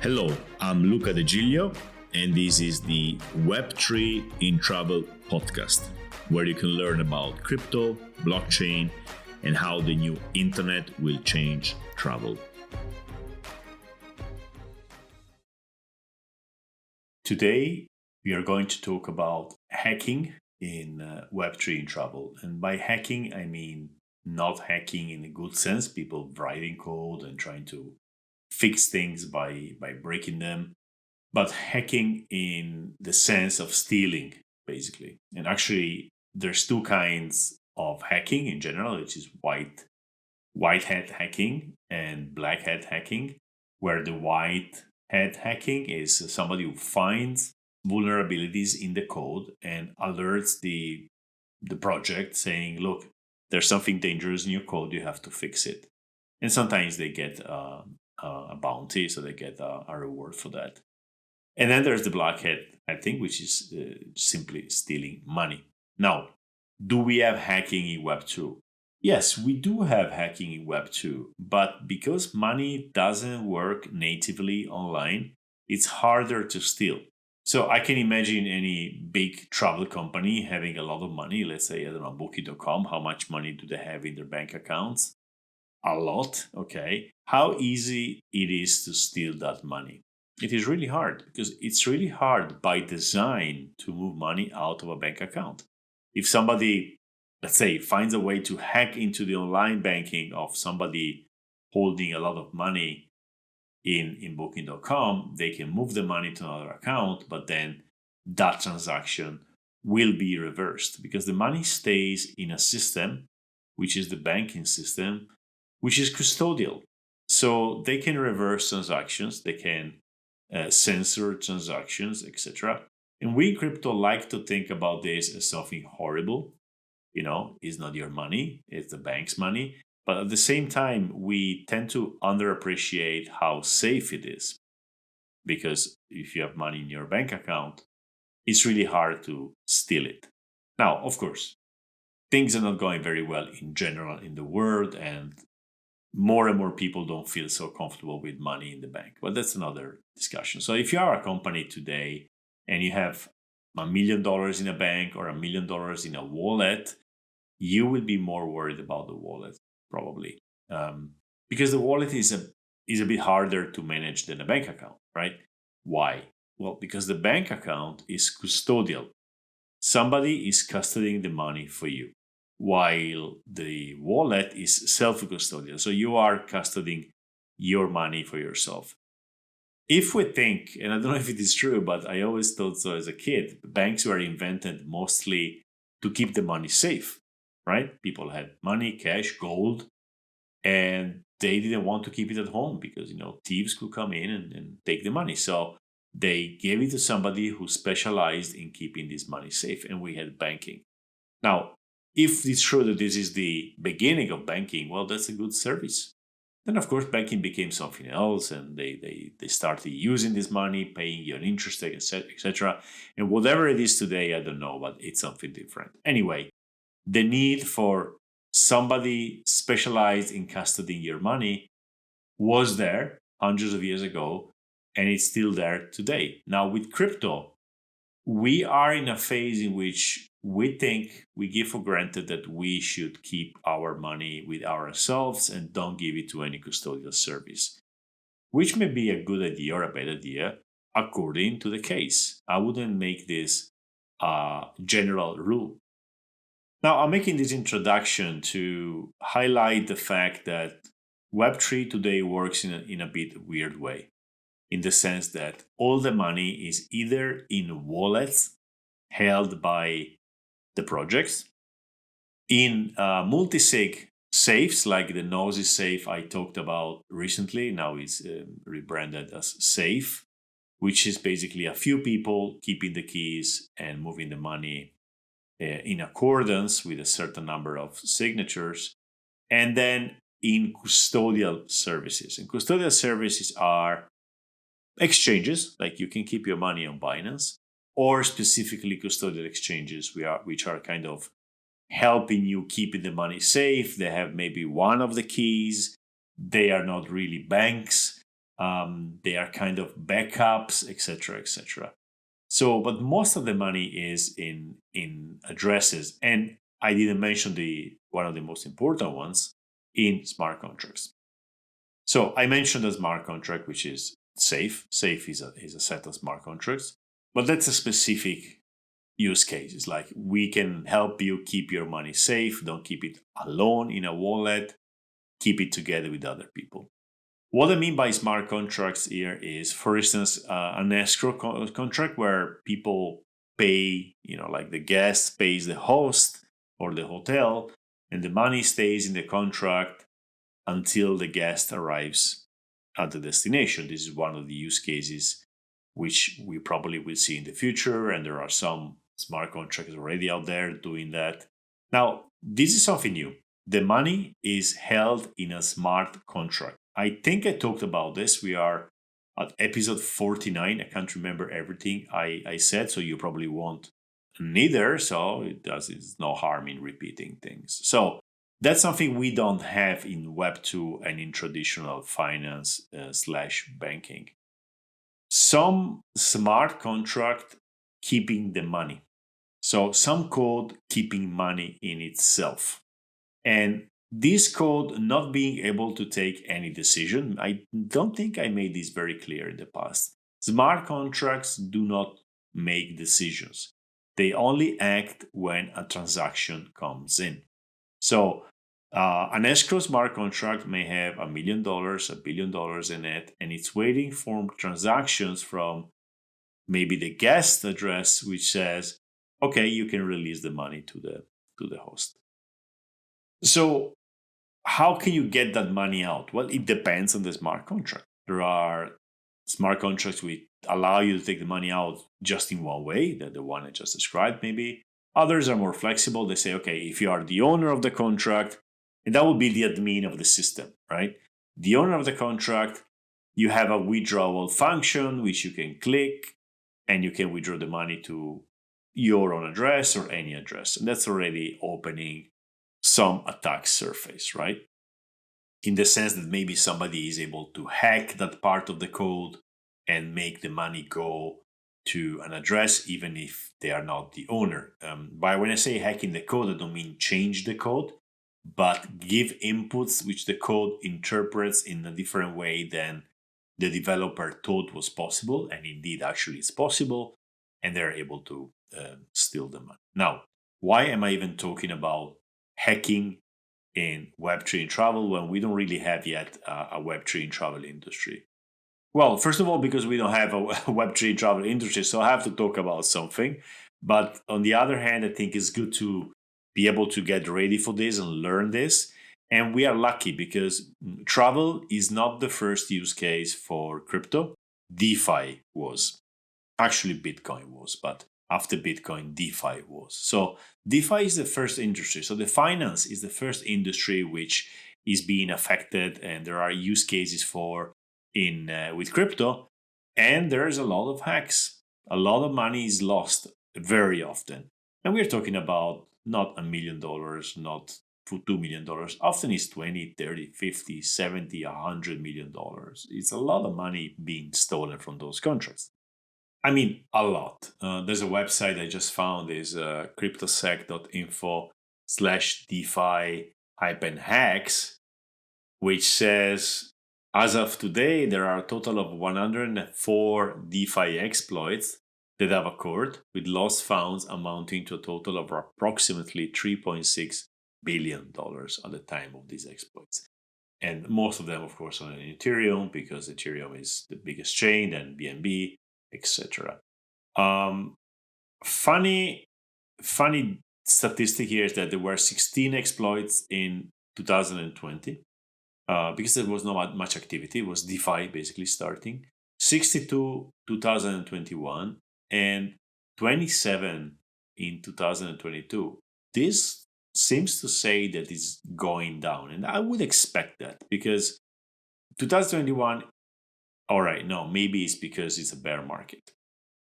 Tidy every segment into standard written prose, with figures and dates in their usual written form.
Hello, I'm Luca and this is the Web3 in Travel podcast, where you can learn about crypto, blockchain, and how the new internet will change travel. Today, we are going to talk about hacking in Web3 in travel. And by hacking, I mean not hacking in a good sense, people writing code and trying to fix things by breaking them, but hacking in the sense of stealing, basically. And actually, there's two kinds of hacking in general, which is white hat hacking and black hat hacking, where the white hat hacking is somebody who finds vulnerabilities in the code and alerts the project saying, look, there's something dangerous in your code, you have to fix it. And sometimes they get a bounty, so they get a reward for that. And then there's the black hat, I think, which is simply stealing money. Now, do we have hacking in Web 2? Yes, we do have hacking in Web 2, but because money doesn't work natively online, it's harder to steal. So I can imagine any big travel company having a lot of money, let's say, I don't know, Booking.com, how much money do they have in their bank accounts? A lot, okay. How easy it is to steal that money? It is really hard, because it's really hard by design to move money out of a bank account. If somebody, let's say, finds a way to hack into the online banking of somebody holding a lot of money in Booking.com, they can move the money to another account, but then that transaction will be reversed because the money stays in a system, which is the banking system, which is custodial. So they can reverse transactions, they can censor transactions, etc. And we in crypto like to think about this as something horrible. You know, it's not your money, it's the bank's money. But at the same time, we tend to underappreciate how safe it is. Because if you have money in your bank account, it's really hard to steal it. Now, of course, things are not going very well in general in the world, and more people don't feel so comfortable with money in the bank. But that's another discussion. So if you are a company today and you have $1 million in a bank or $1 million in a wallet, you will be more worried about the wallet, probably. Because the wallet is a bit harder to manage than a bank account, right? Why? Well, because the bank account is custodial. Somebody is custodying the money for you, while the wallet is self-custodial. So you are custodying your money for yourself. If we think, and I don't know if it is true, but I always thought so as a kid, banks were invented mostly to keep the money safe, right? People had money, cash, gold, and they didn't want to keep it at home because, you know, thieves could come in and take the money. So they gave it to somebody who specialized in keeping this money safe, and we had banking. Now, if it's true that this is the beginning of banking, well, that's a good service. Then, of course, banking became something else, and they started using this money, paying you an interest, etc. And whatever it is today, I don't know, but it's something different. Anyway, the need for somebody specialized in custodying your money was there hundreds of years ago, and it's still there today. Now, with crypto, we are in a phase in which we think we give for granted that we should keep our money with ourselves and don't give it to any custodial service, which may be a good idea or a bad idea according to the case. I wouldn't make this a general rule. Now, I'm making this introduction to highlight the fact that Web3 today works in a bit weird way, in the sense that all the money is either in wallets held by the projects, in multi-sig safes like the Nosy safe I talked about recently. Now it's rebranded as Safe, which is basically a few people keeping the keys and moving the money in accordance with a certain number of signatures. And then in custodial services. And custodial services are exchanges, like you can keep your money on Binance, or specifically custodial exchanges, which are kind of helping you keeping the money safe. They have maybe one of the keys. They are not really banks. They are kind of backups, etc., etc. So, but most of the money is in addresses, and I didn't mention the one of the most important ones in smart contracts. So I mentioned a smart contract, which is safe. Safe is a set of smart contracts, but that's a specific use case. It's like we can help you keep your money safe. Don't keep it alone in a wallet. Keep it together with other people. What I mean by smart contracts here is, for instance, an escrow contract where people pay, like the guest pays the host or the hotel, and the money stays in the contract until the guest arrives at the destination. This is one of the use cases which we probably will see in the future, and there are some smart contracts already out there doing that. Now, this is something new. The money is held in a smart contract. I think I talked about this. We are at episode 49. I can't remember everything I said, so you probably won't neither. So it's no harm in repeating things. So that's something we don't have in Web2 and in traditional finance / banking. Some smart contract keeping the money. So some code keeping money in itself. And this code not being able to take any decision. I don't think I made this very clear in the past. Smart contracts do not make decisions. They only act when a transaction comes in. So an escrow smart contract may have $1 million, $1 billion in it, and it's waiting for transactions from maybe the guest address, which says, okay, you can release the money to the host. So how can you get that money out? Well, it depends on the smart contract. There are smart contracts which allow you to take the money out just in one way, the one I just described maybe. Others are more flexible. They say, okay, if you are the owner of the contract, and that would be the admin of the system, right? The owner of the contract, you have a withdrawal function which you can click, and you can withdraw the money to your own address or any address. And that's already opening some attack surface, right? In the sense that maybe somebody is able to hack that part of the code and make the money go to an address, even if they are not the owner. But when I say hacking the code, I don't mean change the code, but give inputs which the code interprets in a different way than the developer thought was possible, and indeed actually it's possible, and they're able to steal the money. Now, why am I even talking about hacking in Web3 and travel when we don't really have yet a Web3 and travel industry? Well, first of all, because we don't have a Web3 and travel industry, so I have to talk about something. But on the other hand, I think it's good to be able to get ready for this and learn this. And we are lucky because travel is not the first use case for crypto. DeFi was. Actually, Bitcoin was, but after Bitcoin, DeFi was. So DeFi is the first industry. So the finance is the first industry which is being affected, and there are use cases for in with crypto, and there's a lot of hacks. A lot of money is lost very often, and we're talking about not $1 million, not $2 million. Often it's 20, 30, 50, 70, $100 million. It's a lot of money being stolen from those contracts. I mean, a lot. There's a website I just found is cryptosec.info/DeFi-hacks, which says, as of today, there are a total of 104 DeFi exploits that have occurred, with lost funds amounting to a total of approximately $3.6 billion at the time of these exploits. And most of them, of course, are in Ethereum, because Ethereum is the biggest chain, and BNB, etc. Funny statistic here is that there were 16 exploits in 2020, because there was not much activity. It was DeFi basically starting. 62 2021 and 27 in 2022. This seems to say that it's going down, and I would expect that, because 2021, all right, no, maybe it's because it's a bear market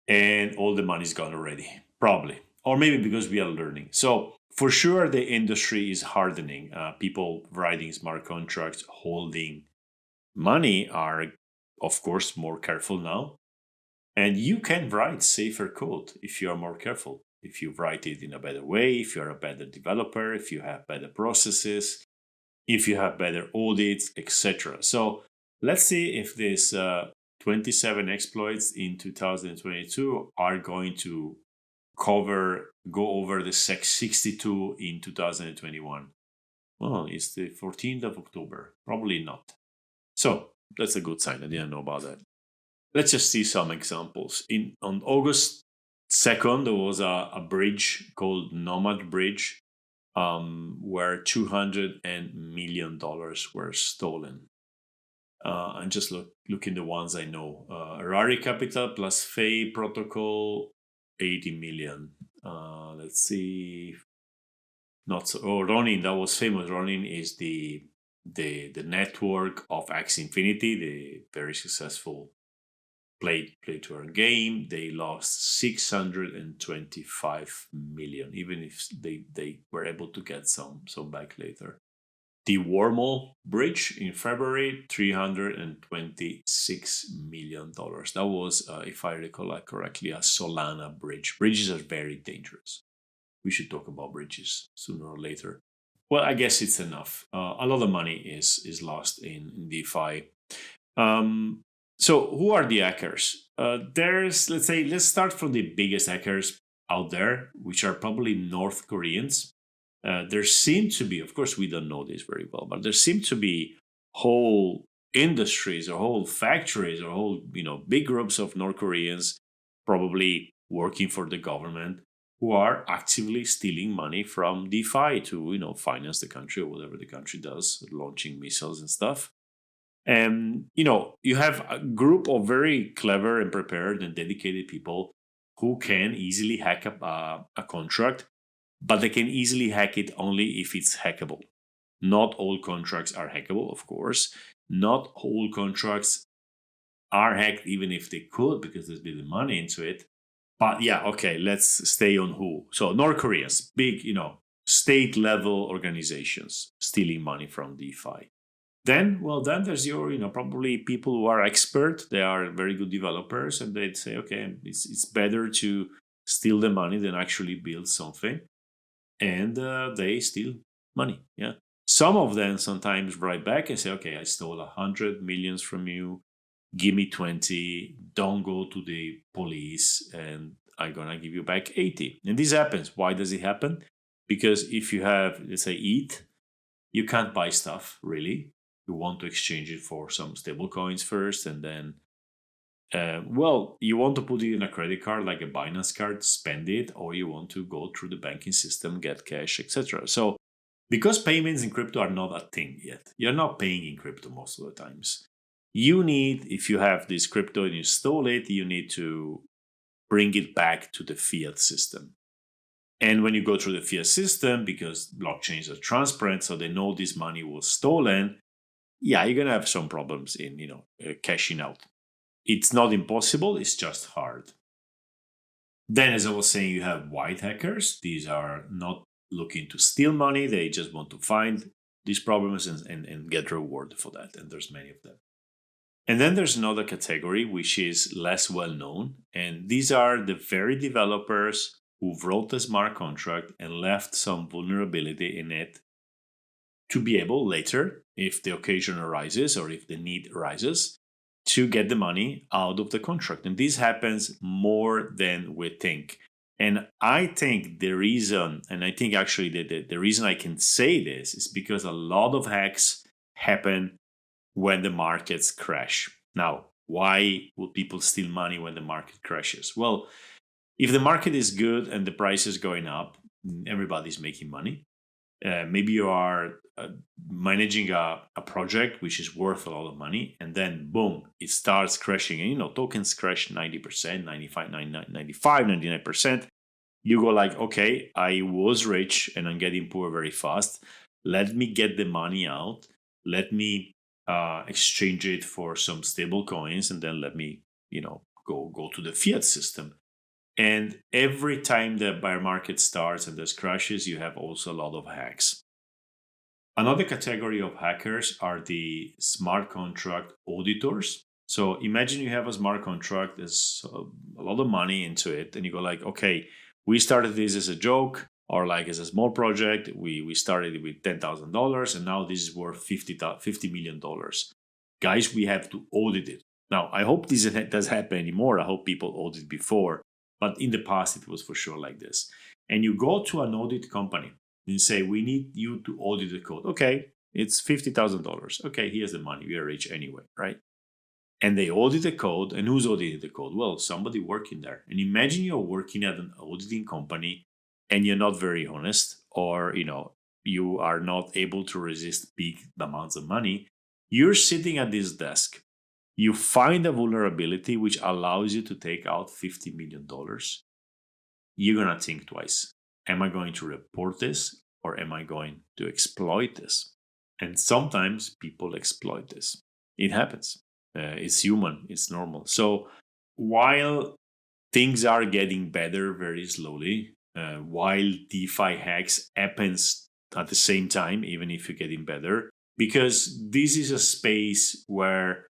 and all the money's gone already, probably, or maybe because we are learning. So for sure, the industry is hardening. People writing smart contracts, holding money are, of course, more careful now. And you can write safer code if you are more careful. If you write it in a better way, if you're a better developer, if you have better processes, if you have better audits, etc. So let's see if these 27 exploits in 2022 are going to go over the 62 in 2021. Well, it's the 14th of October. Probably not. So that's a good sign. I didn't know about that. Let's just see some examples. On August 2nd, there was a bridge called Nomad Bridge, where $200 million were stolen. And just looking the ones I know. Rari Capital plus Fei Protocol, 80 million. Let's see. Not so. Oh, Ronin, that was famous. Ronin is the network of Axie Infinity, the very successful play to earn game. They lost 625 million, even if they were able to get some back later. The Wormhole Bridge in February, $326 million. That was, if I recall correctly, a Solana bridge. Bridges are very dangerous. We should talk about bridges sooner or later. Well, I guess it's enough. A lot of money is lost in DeFi. So who are the hackers? Let's start from the biggest hackers out there, which are probably North Koreans. There seem to be, of course, we don't know this very well, but there seem to be whole industries or whole factories or whole, big groups of North Koreans probably working for the government who are actively stealing money from DeFi to, finance the country or whatever the country does, launching missiles and stuff. And, you have a group of very clever and prepared and dedicated people who can easily hack a contract, but they can easily hack it only if it's hackable. Not all contracts are hackable, of course. Not all contracts are hacked, even if they could, because there's been money into it. But yeah, okay, let's stay on who. So North Koreans, big, state-level organizations stealing money from DeFi. Then there's your, probably people who are expert. They are very good developers, and they'd say, okay, it's better to steal the money than actually build something. And they steal money. Yeah. Some of them sometimes write back and say, okay, I stole 100 millions from you. Give me 20. Don't go to the police, and I'm going to give you back 80. And this happens. Why does it happen? Because if you have, let's say, ETH, you can't buy stuff, really. You want to exchange it for some stable coins first, and then you want to put it in a credit card like a Binance card, spend it, or you want to go through the banking system, get cash, etc. So because payments in crypto are not a thing yet, you're not paying in crypto most of the times. You need, if you have this crypto and you stole it, you need to bring it back to the fiat system. And when you go through the fiat system, because blockchains are transparent, so they know this money was stolen, yeah, you're going to have some problems in, cashing out. It's not impossible, it's just hard. Then, as I was saying, you have white hackers. These are not looking to steal money. They just want to find these problems and get rewarded for that. And there's many of them. And then there's another category, which is less well known. And these are the very developers who wrote the smart contract and left some vulnerability in it to be able later, if the occasion arises or if the need arises, to get the money out of the contract. And this happens more than we think. And I think the reason, and I think actually the reason I can say this is because a lot of hacks happen when the markets crash. Now, why would people steal money when the market crashes? Well, if the market is good and the price is going up, everybody's making money. Maybe you are managing a project which is worth a lot of money, and then boom, it starts crashing. And tokens crash 90%, 95, 99%. You go like, okay, I was rich and I'm getting poor very fast. Let me get the money out. Let me exchange it for some stable coins, and then let me, go to the fiat system. And every time the bear market starts and there's crashes, you have also a lot of hacks. Another category of hackers are the smart contract auditors. So imagine you have a smart contract, there's a lot of money into it, and you go like, okay, we started this as a joke or like as a small project. We started with $10,000 and now this is worth $50 million. Guys, we have to audit it. Now, I hope this does happen anymore. I hope people audit before, but in the past it was for sure like this. And you go to an audit company and say, we need you to audit the code. Okay, it's $50,000. Okay, here's the money. We are rich anyway, right? And they audit the code. And who's auditing the code? Well, somebody working there. And imagine you're working at an auditing company and you're not very honest, or you are not able to resist big amounts of money. You're sitting at this desk. You find a vulnerability which allows you to take out $50 million. You're going to think twice. Am I going to report this or am I going to exploit this? And sometimes people exploit this. It happens. It's human, it's normal. So while things are getting better very slowly, while DeFi hacks happens at the same time, even if you're getting better, because this is a space where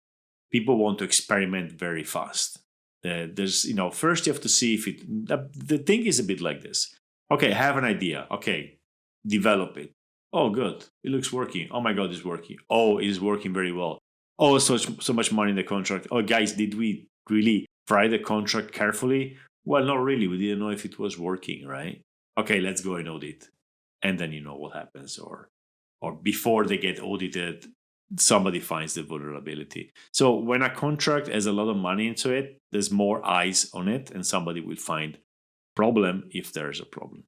people want to experiment very fast. There's, first you have to see if the thing is a bit like this. Okay, have an idea. Okay, develop it. Oh, good. It looks working. Oh my God, it's working. Oh, it is working very well. Oh, so much money in the contract. Oh, guys, did we really try the contract carefully? Well, not really. We didn't know if it was working, right? Okay, let's go and audit. And then you know what happens. Or before they get audited, somebody finds the vulnerability. So when a contract has a lot of money into it, there's more eyes on it, and somebody will find problem if there's a problem.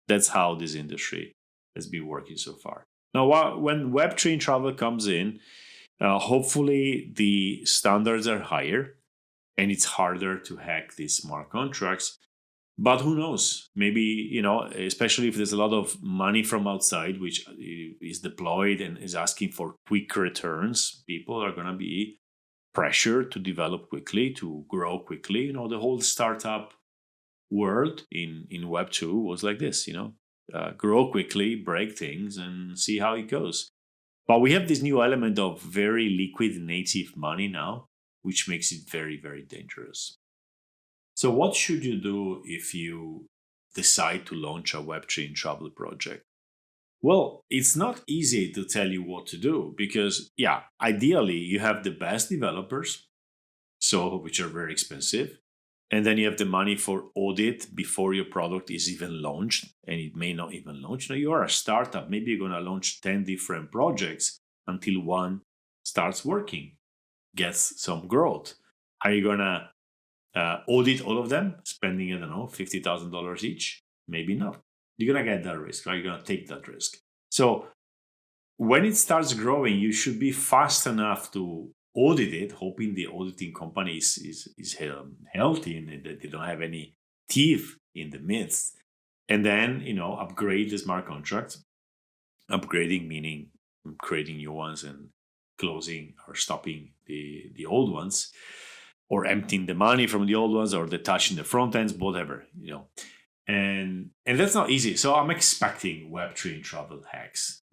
That's how this industry has been working so far. Now, when Web3 in travel comes in, hopefully the standards are higher and it's harder to hack these smart contracts. But who knows? Maybe, especially if there's a lot of money from outside, which is deployed and is asking for quick returns, people are going to be pressured to develop quickly, to grow quickly. The whole startup world in Web 2 was like this, grow quickly, break things, and see how it goes. But we have this new element of very liquid native money now, which makes it very, very dangerous. So what should you do if you decide to launch a Web3 in travel project? Well, it's not easy to tell you what to do because, ideally you have the best developers, which are very expensive. And then you have the money for audit before your product is even launched, and it may not even launch. Now, you are a startup. Maybe you're going to launch 10 different projects until one starts working, gets some growth. Are you going to audit all of them, spending, I don't know, $50,000 each? Maybe not. You're going to get that risk, right? You're going to take that risk. So when it starts growing, you should be fast enough to audit it, hoping the auditing company is healthy and that they don't have any thief in the midst. And then, upgrade the smart contracts. Upgrading meaning creating new ones and closing or stopping the old ones, or emptying the money from the old ones, or detaching the front ends, whatever, And that's not easy. So I'm expecting Web3 in travel hacks.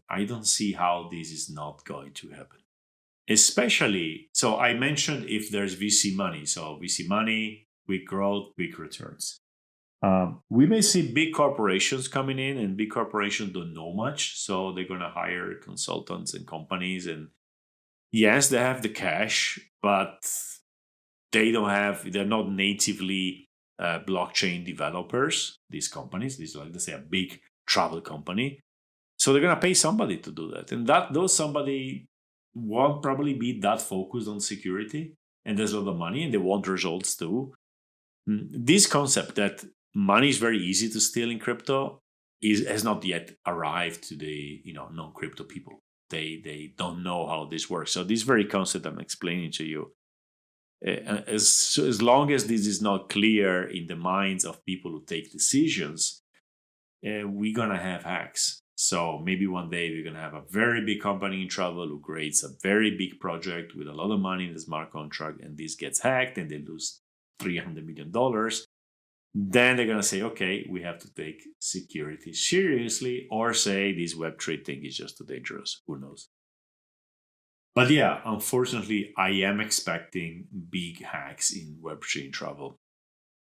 I don't see how this is not going to happen. Especially, so I mentioned if there's VC money. So VC money, quick growth, quick returns. We may see big corporations coming in, and big corporations don't know much. So they're going to hire consultants and companies. And yes, they have the cash, but they're not natively blockchain developers, these companies. These are, let's say, a big travel company. So they're going to pay somebody to do that. And those somebody won't probably be that focused on security. And there's a lot of money, and they want results too. This concept that money is very easy to steal in crypto has not yet arrived to the non-crypto people. They don't know how this works. So this very concept I'm explaining to you, as long as this is not clear in the minds of people who take decisions, we're going to have hacks. So maybe one day we're going to have a very big company in travel who creates a very big project with a lot of money in the smart contract, and this gets hacked and they lose $300 million. then they're going to say, okay, we have to take security seriously, or say this Web3 thing is just too dangerous. Who knows? But yeah, unfortunately, I am expecting big hacks in Web3 in travel.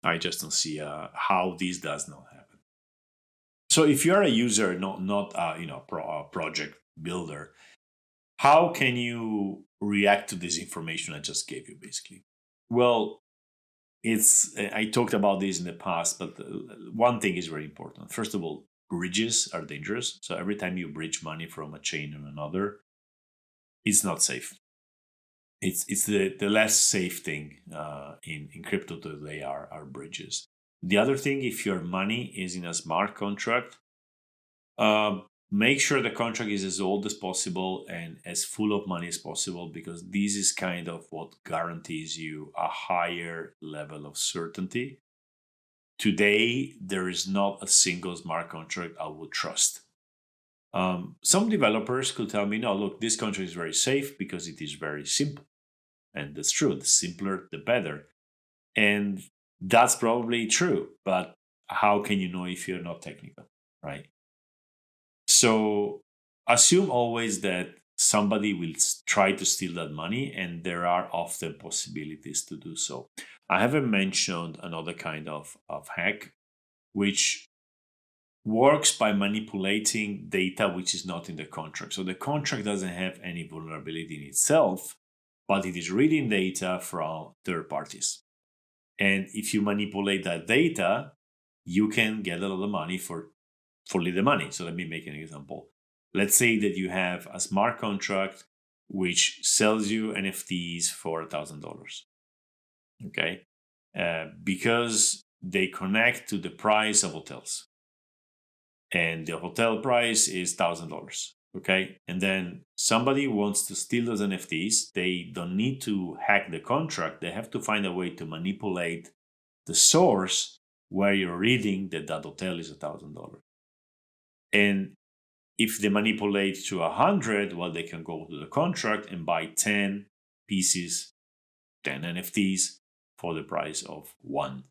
I just don't see how this does not happen. So if you're a user, not project builder, how can you react to this information I just gave you, basically? Well, I talked about this in the past, but one thing is very important. First of all, bridges are dangerous. So every time you bridge money from a chain to another, it's not safe. It's the less safe thing in crypto today are bridges. The other thing, if your money is in a smart contract, uh, make sure the contract is as old as possible and as full of money as possible, because this is kind of what guarantees you a higher level of certainty. Today, there is not a single smart contract I would trust. Some developers could tell me, no, look, this contract is very safe because it is very simple. And that's true. The simpler, the better. And that's probably true. But how can you know if you're not technical, right? So assume always that somebody will try to steal that money, and there are often possibilities to do so. I haven't mentioned another kind of hack, which works by manipulating data which is not in the contract. So the contract doesn't have any vulnerability in itself, but it is reading data from third parties. And if you manipulate that data, you can get a lot of money for the money. So let me make an example. Let's say that you have a smart contract which sells you NFTs for $1,000. Okay. Because they connect to the price of hotels, and the hotel price is $1,000. Okay. And then somebody wants to steal those NFTs. They don't need to hack the contract. They have to find a way to manipulate the source where you're reading that hotel is $1,000. And if they manipulate to 100, well, they can go to the contract and buy 10 pieces, 10 NFTs for the price of one.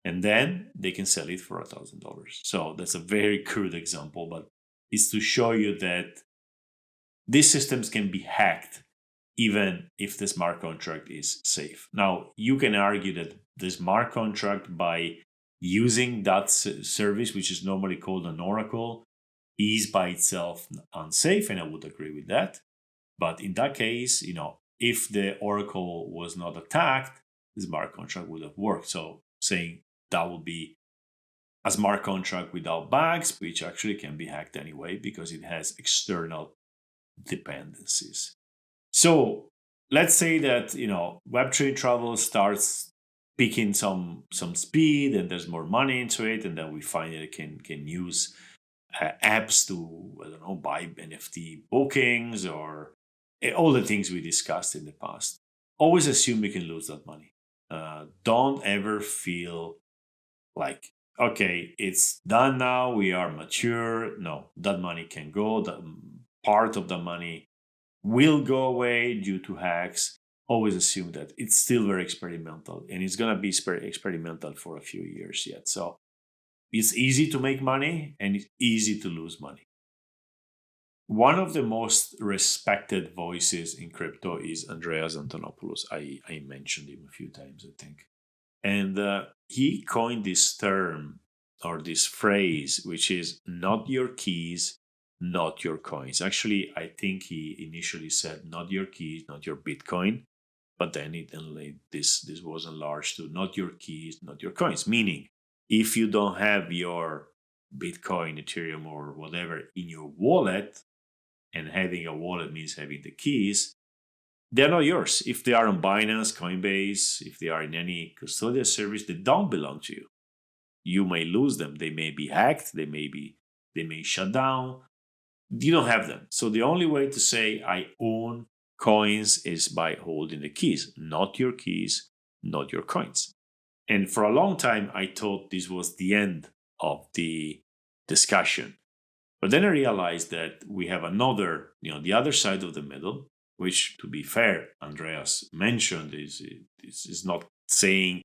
And then they can sell it for $1,000. So that's a very crude example, but it's to show you that these systems can be hacked even if the smart contract is safe. Now, you can argue that the smart contract, by using that service, which is normally called an oracle, is by itself unsafe, and I would agree with that. But in that case, if the oracle was not attacked, the smart contract would have worked. So saying that would be a smart contract without bugs, which actually can be hacked anyway because it has external dependencies. So let's say that Web3 travel starts picking some speed, and there's more money into it, and then we finally can use apps to, I don't know, buy NFT bookings or all the things we discussed in the past. Always assume we can lose that money. Don't ever feel like, okay, it's done now, we are mature. No, that money can go. That part of the money will go away due to hacks. Always assume that it's still very experimental, and it's going to be experimental for a few years yet. So it's easy to make money and it's easy to lose money. One of the most respected voices in crypto is Andreas Antonopoulos. I mentioned him a few times, I think. And he coined this term or this phrase, which is not your keys, not your coins. Actually, I think he initially said not your keys, not your Bitcoin. But then this was enlarged to not your keys, not your coins. Meaning, if you don't have your Bitcoin, Ethereum, or whatever in your wallet, and having a wallet means having the keys, they're not yours. If they are on Binance, Coinbase, if they are in any custodial service, they don't belong to you. You may lose them. They may be hacked. They may shut down. You don't have them. So the only way to say I own coins is by holding the keys, not your keys, not your coins. And for a long time, I thought this was the end of the discussion. But then I realized that we have another, the other side of the middle, which, to be fair, Andreas mentioned is not saying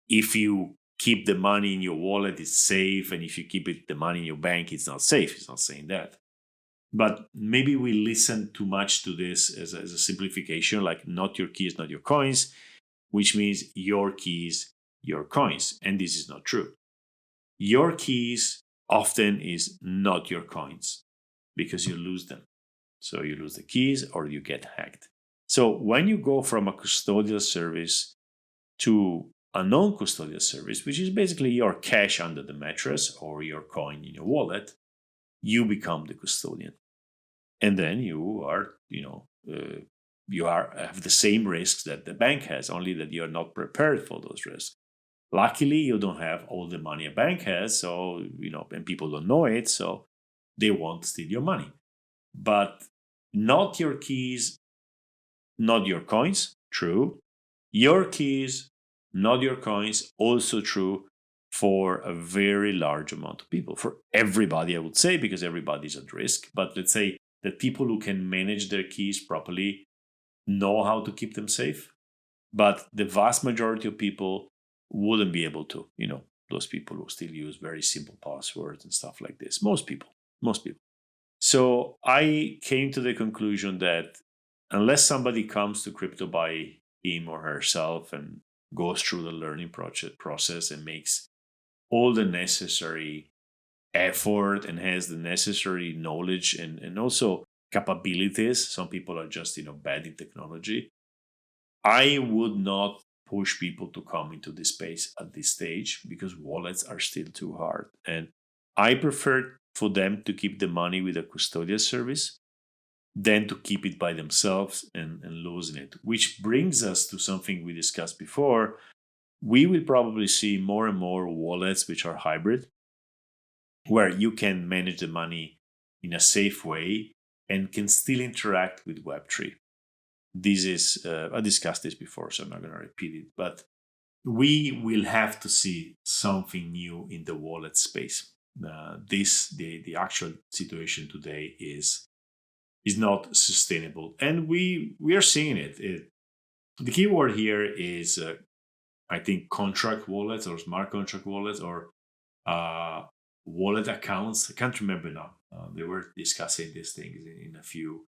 if you keep the money in your wallet, it's safe. And if you keep the money in your bank, it's not safe. It's not saying that. But maybe we listen too much to this as a simplification, like not your keys, not your coins, which means your keys, your coins. And this is not true. Your keys often is not your coins because you lose them. So you lose the keys or you get hacked. So when you go from a custodial service to a non-custodial service, which is basically your cash under the mattress or your coin in your wallet, you become the custodian. And then you are, you have the same risks that the bank has, only that you're not prepared for those risks. Luckily, you don't have all the money a bank has, so, and people don't know it, so they won't steal your money. But not your keys, not your coins, true. Your keys, not your coins, also true for a very large amount of people. For everybody, I would say, because everybody's at risk. But let's say that people who can manage their keys properly know how to keep them safe. But the vast majority of people wouldn't be able to, those people who still use very simple passwords and stuff like this. Most people. So I came to the conclusion that unless somebody comes to crypto by him or herself and goes through the learning process and makes all the necessary effort and has the necessary knowledge and also capabilities. Some people are just, bad in technology. I would not push people to come into this space at this stage because wallets are still too hard. And I prefer for them to keep the money with a custodial service than to keep it by themselves and losing it. Which brings us to something we discussed before. We will probably see more and more wallets which are hybrid, where you can manage the money in a safe way and can still interact with Web3. This is, I discussed this before, so I'm not going to repeat it, but we will have to see something new in the wallet space. The actual situation today is not sustainable, and we are seeing it. The key word here is, I think, contract wallets or smart contract wallets or wallet accounts. I can't remember now. They were discussing these things in a few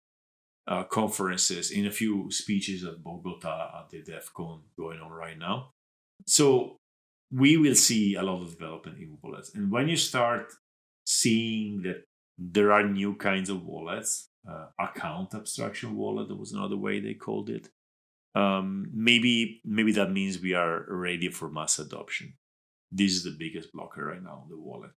conferences, in a few speeches at Bogota at the DEFCON going on right now. So we will see a lot of development in wallets. And when you start seeing that there are new kinds of wallets, account abstraction wallet, that was another way they called it. Maybe that means we are ready for mass adoption. This is the biggest blocker right now, the wallet.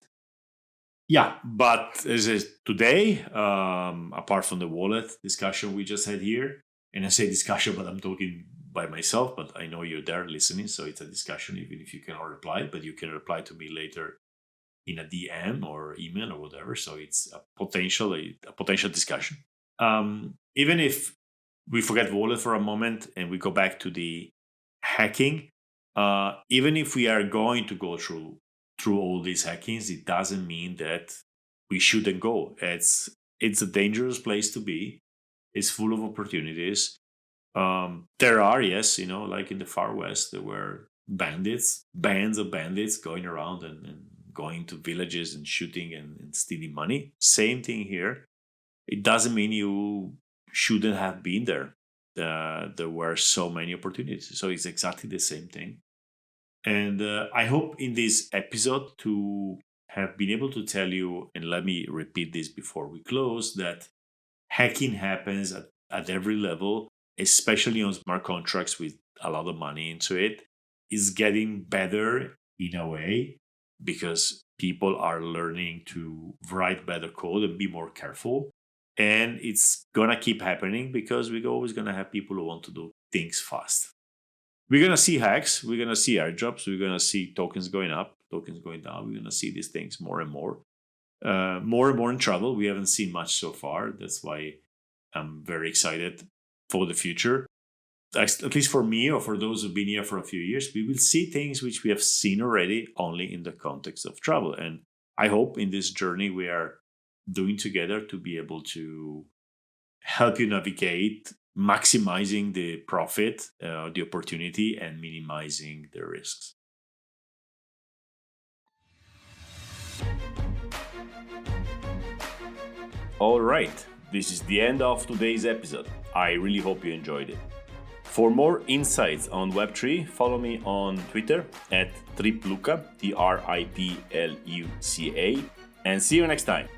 Yeah, but as is today, apart from the wallet discussion we just had here, and I say discussion, but I'm talking by myself, but I know you're there listening, so it's a discussion, even if you cannot reply, but you can reply to me later in a DM or email or whatever. So it's a potential discussion. Even if we forget wallet for a moment and we go back to the hacking, even if we are going to go through all these hackings, it doesn't mean that we shouldn't go. It's a dangerous place to be. It's full of opportunities. There are, yes, like in the Far West, there were bands of bandits going around and going to villages and shooting and stealing money. Same thing here. It doesn't mean you shouldn't have been there. There were so many opportunities. So it's exactly the same thing. And I hope in this episode to have been able to tell you, and let me repeat this before we close, that hacking happens at every level, especially on smart contracts with a lot of money into it. Is getting better in a way because people are learning to write better code and be more careful. And it's going to keep happening because we're always going to have people who want to do things fast. We're going to see hacks. We're going to see airdrops. We're going to see tokens going up, tokens going down. We're going to see these things more and more. More and more in travel. We haven't seen much so far. That's why I'm very excited for the future. At least for me or for those who've been here for a few years, we will see things which we have seen already only in the context of travel. And I hope in this journey we are doing together to be able to help you navigate, maximizing the profit, the opportunity, and minimizing the risks. All right, this is the end of today's episode. I really hope you enjoyed it. For more insights on Web3, follow me on Twitter at tripluca, TRIPLUCA, and see you next time.